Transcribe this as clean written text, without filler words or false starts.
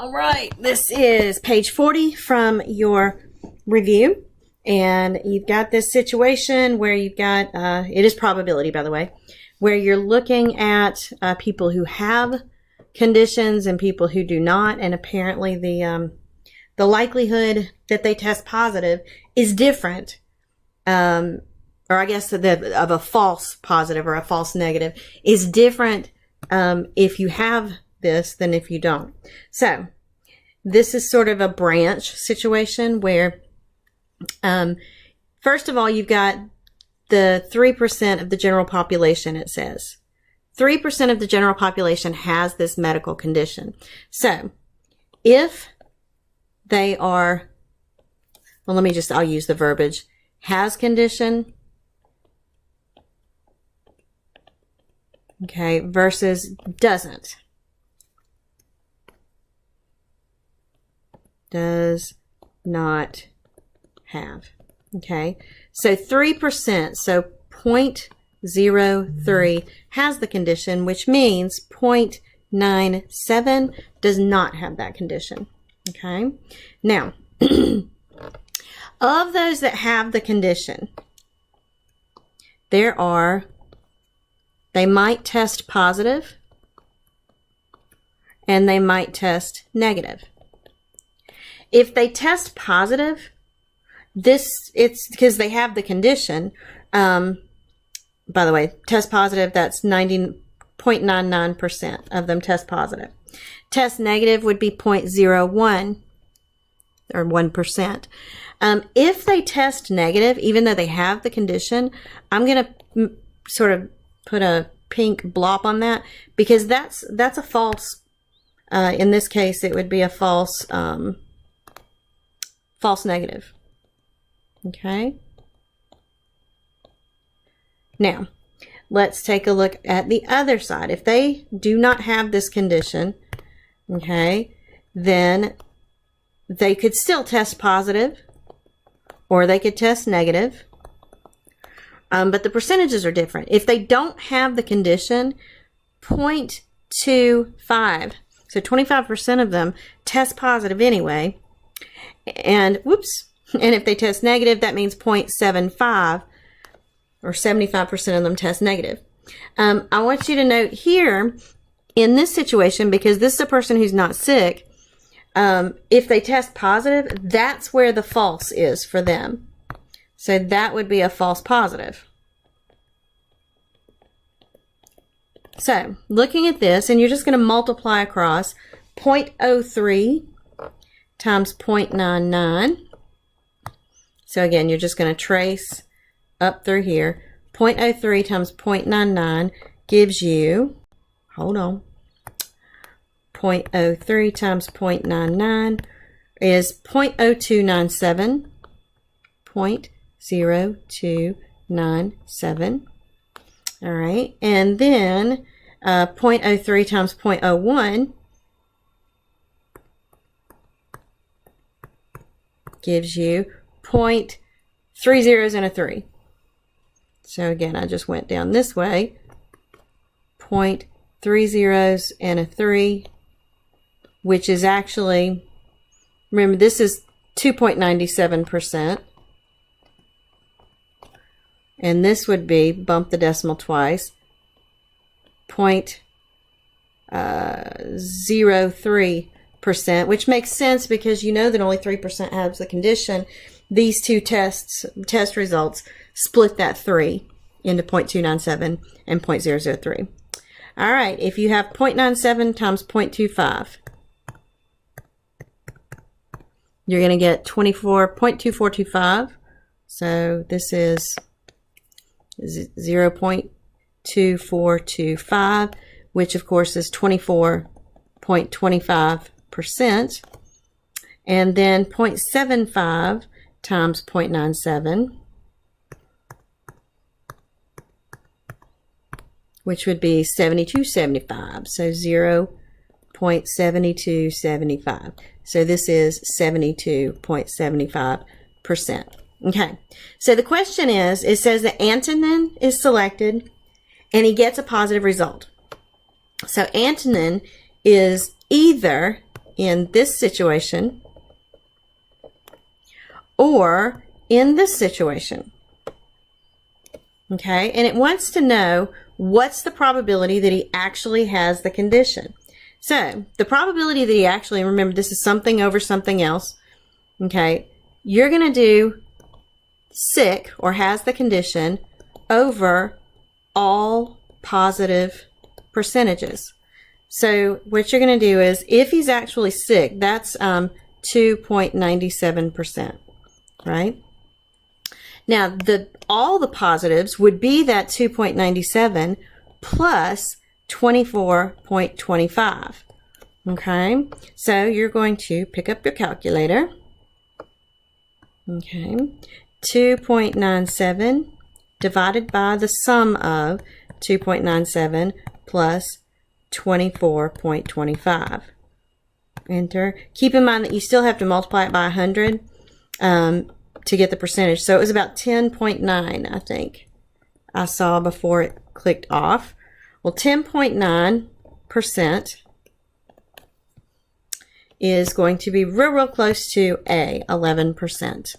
All right, this is page 40 from your review, and you've got this situation where you've got, it is probability, by the way, where you're looking at people who have conditions and people who do not, and apparently the likelihood that they test positive is different, or I guess of a false positive or a false negative is different if you have this than if you don't. So this is sort of a branch situation where first of all, you've got the 3% of the general population. It says 3% of the general population has this medical condition. So if they are, well, I'll use the verbiage, has condition, okay, versus doesn't. Does not have. Okay, so 3%, so 0.03 has the condition, which means 0.97 does not have that condition. Okay, now, of those that have the condition, they might test positive and they might test negative. If they test positive, it's because they have the condition. By the way, test positive, that's 90.99% of them test positive. Test negative would be 0.01 or 1%. If they test negative, even though they have the condition, I'm going to sort of put a pink blop on that because that's a false. In this case, it would be a false negative. Okay. Now, let's take a look at the other side. If they do not have this condition, okay, then they could still test positive or they could test negative. But the percentages are different. If they don't have the condition, 0.25, so 25% of them test positive anyway. And if they test negative, that means 0.75 or 75% of them test negative. I want you to note here in this situation, because this is a person who's not sick, if they test positive, that's where the false is for them. So that would be a false positive. So looking at this, and you're just going to multiply across 0.03 times 0.99. So again, you're just going to trace up through here. 0.03 times 0.99 gives you, hold on, 0.03 times 0.99 is 0.0297. 0.0297. All right, and then 0.03 times 0.01 gives you 0.3 zeros and a 3. So again, I just went down this way. 0.3 zeros and a 3, which is actually, remember, this is 2.97%. And this would be, bump the decimal twice, 0.03%, which makes sense because you know that only 3% has the condition. These two test results split that 3 into 0.297 and 0.003. All right, if you have 0.97 times 0.25, you're going to get 0.2425. So this is 0.2425, which of course is 24.25%. And then 0.75 times 0.97, which would be 7275. So 0.7275. So this is 72.75%. Okay, so the question is, it says that Antonin is selected and he gets a positive result. So Antonin is either in this situation or in this situation. Okay, and it wants to know what's the probability that he actually has the condition. So the probability that he actually, remember this is something over something else, okay, you're going to do sick or has the condition over all positive percentages. So what you're going to do is, if he's actually sick, that's 2.97%, right? Now, all the positives would be that 2.97 plus 24.25. Okay, so you're going to pick up your calculator. Okay, 2.97 divided by the sum of 2.97 plus 24.25. Enter. Keep in mind that you still have to multiply it by 100 to get the percentage. So it was about 10.9, I think I saw before it clicked off. Well, 10.9% is going to be real close to A, 11%.